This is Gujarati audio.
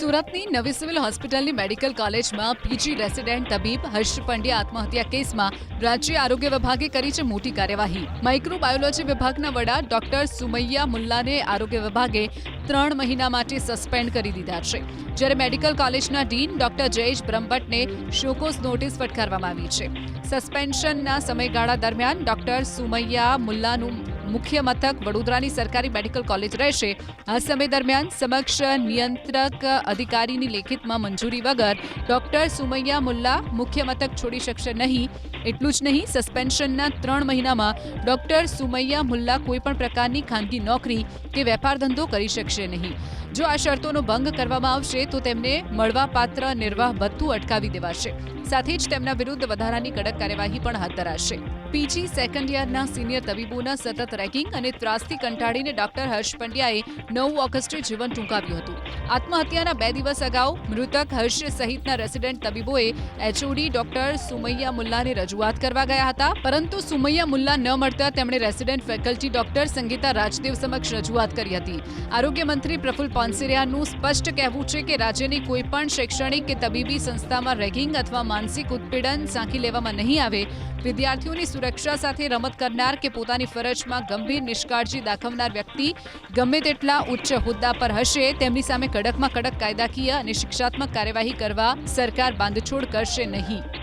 સુરતની નવી સિવિલ હોસ્પિટલની મેડિકલ કોલેજમાં પીજી રેસિડેન્ટ તબીબ હર્ષ પંડ્યા આત્મહત્યા કેસમાં રાજ્ય આરોગ્ય વિભાગે કરી છે મોટી કાર્યવાહી। માઇક્રોબાયોલોજી વિભાગના વડા ડોક્ટર સુમૈયા મુલ્લાને આરોગ્ય વિભાગે 3 મહિના માટે સસ્પેન્ડ કરી દીધા છે, જ્યારે મેડિકલ કોલેજના ડીન ડોક્ટર જયેશ બ્રહ્મભટ્ટને શોકોઝ નોટિસ ફટકારવામાં આવી છે। સસ્પેન્શનના સમયગાળા દરમિયાન ડોક્ટર સુમૈયા મુલ્લાનું મુખ્ય મથક વડોદરાની સરકારી મેડિકલ કોલેજ રહેશે। આ સમય દરમિયાન સમક્ષ નિયંત્રક અધિકારીની લેખિતમાં મંજૂરી વગર ડોક્ટર સુમૈયા મુલ્લા મુખ્ય મથક છોડી શકશે નહીં। એટલું જ નહીં, સસ્પેન્શનના 3 મહિનામાં ડોક્ટર સુમૈયા મુલ્લા કોઈપણ પ્રકારની ખાનગી નોકરી કે વેપાર ધંધો કરી શકશે નહીં। જો આ શરતોનો ભંગ કરવામાં આવશે તો તેમને મળવાપાત્ર નિર્વાહ ભથ્થું અટકાવી દેવાશે। સાથે જ તેમના વિરુદ્ધ વધારાની કડક કાર્યવાહી પણ હાથ ધરાશે। પીજી સેકન્ડ યરના સિનિયર તબીબોના સતત રેગિંગ અને ત્રાસથી કંટાળીને ડોક્ટર હર્ષ પંડ્યાએ 9 ઓગસ્ટે જીવન ટૂંકાવ્યું હતું। આત્મહત્યાના 2 દિવસ અગાઉ મૃતક હર્ષ સહિતના રેસિડેન્ટ તબીબોએ એચઓડી ડોક્ટર સુમૈયા મુલ્લાને રજૂઆત કરવા ગયા હતા, પરંતુ સુમૈયા મુલ્લા ન મળતા તેમણે resident faculty doctor Sangita Rajdev સમક્ષ રજૂઆત કરી હતી। આરોગ્ય મંત્રી પ્રફુલ પાનસેરિયાનું સ્પષ્ટ કહેવું છે કે રાજ્યની કોઈપણ શૈક્ષણિક કે તબીબી સંસ્થામાં રેગિંગ અથવા માનસિક ઉત્પીડન સાંખી લેવામાં નહીં આવે। વિદ્યાર્થીઓની સુરક્ષા સાથે રમત કરનાર કે પોતાની ફરજમાં ગંભીર નિષ્કાળજી દાખવનાર વ્યક્તિ ગમે તેટલા ઉચ્ચ હોદ્દા પર હશે, તેમની સામે કડકમાં કડક કાયદાકીય અને શિક્ષાત્મક કાર્યવાહી કરવા સરકાર બાંધછોડ કરશે નહીં।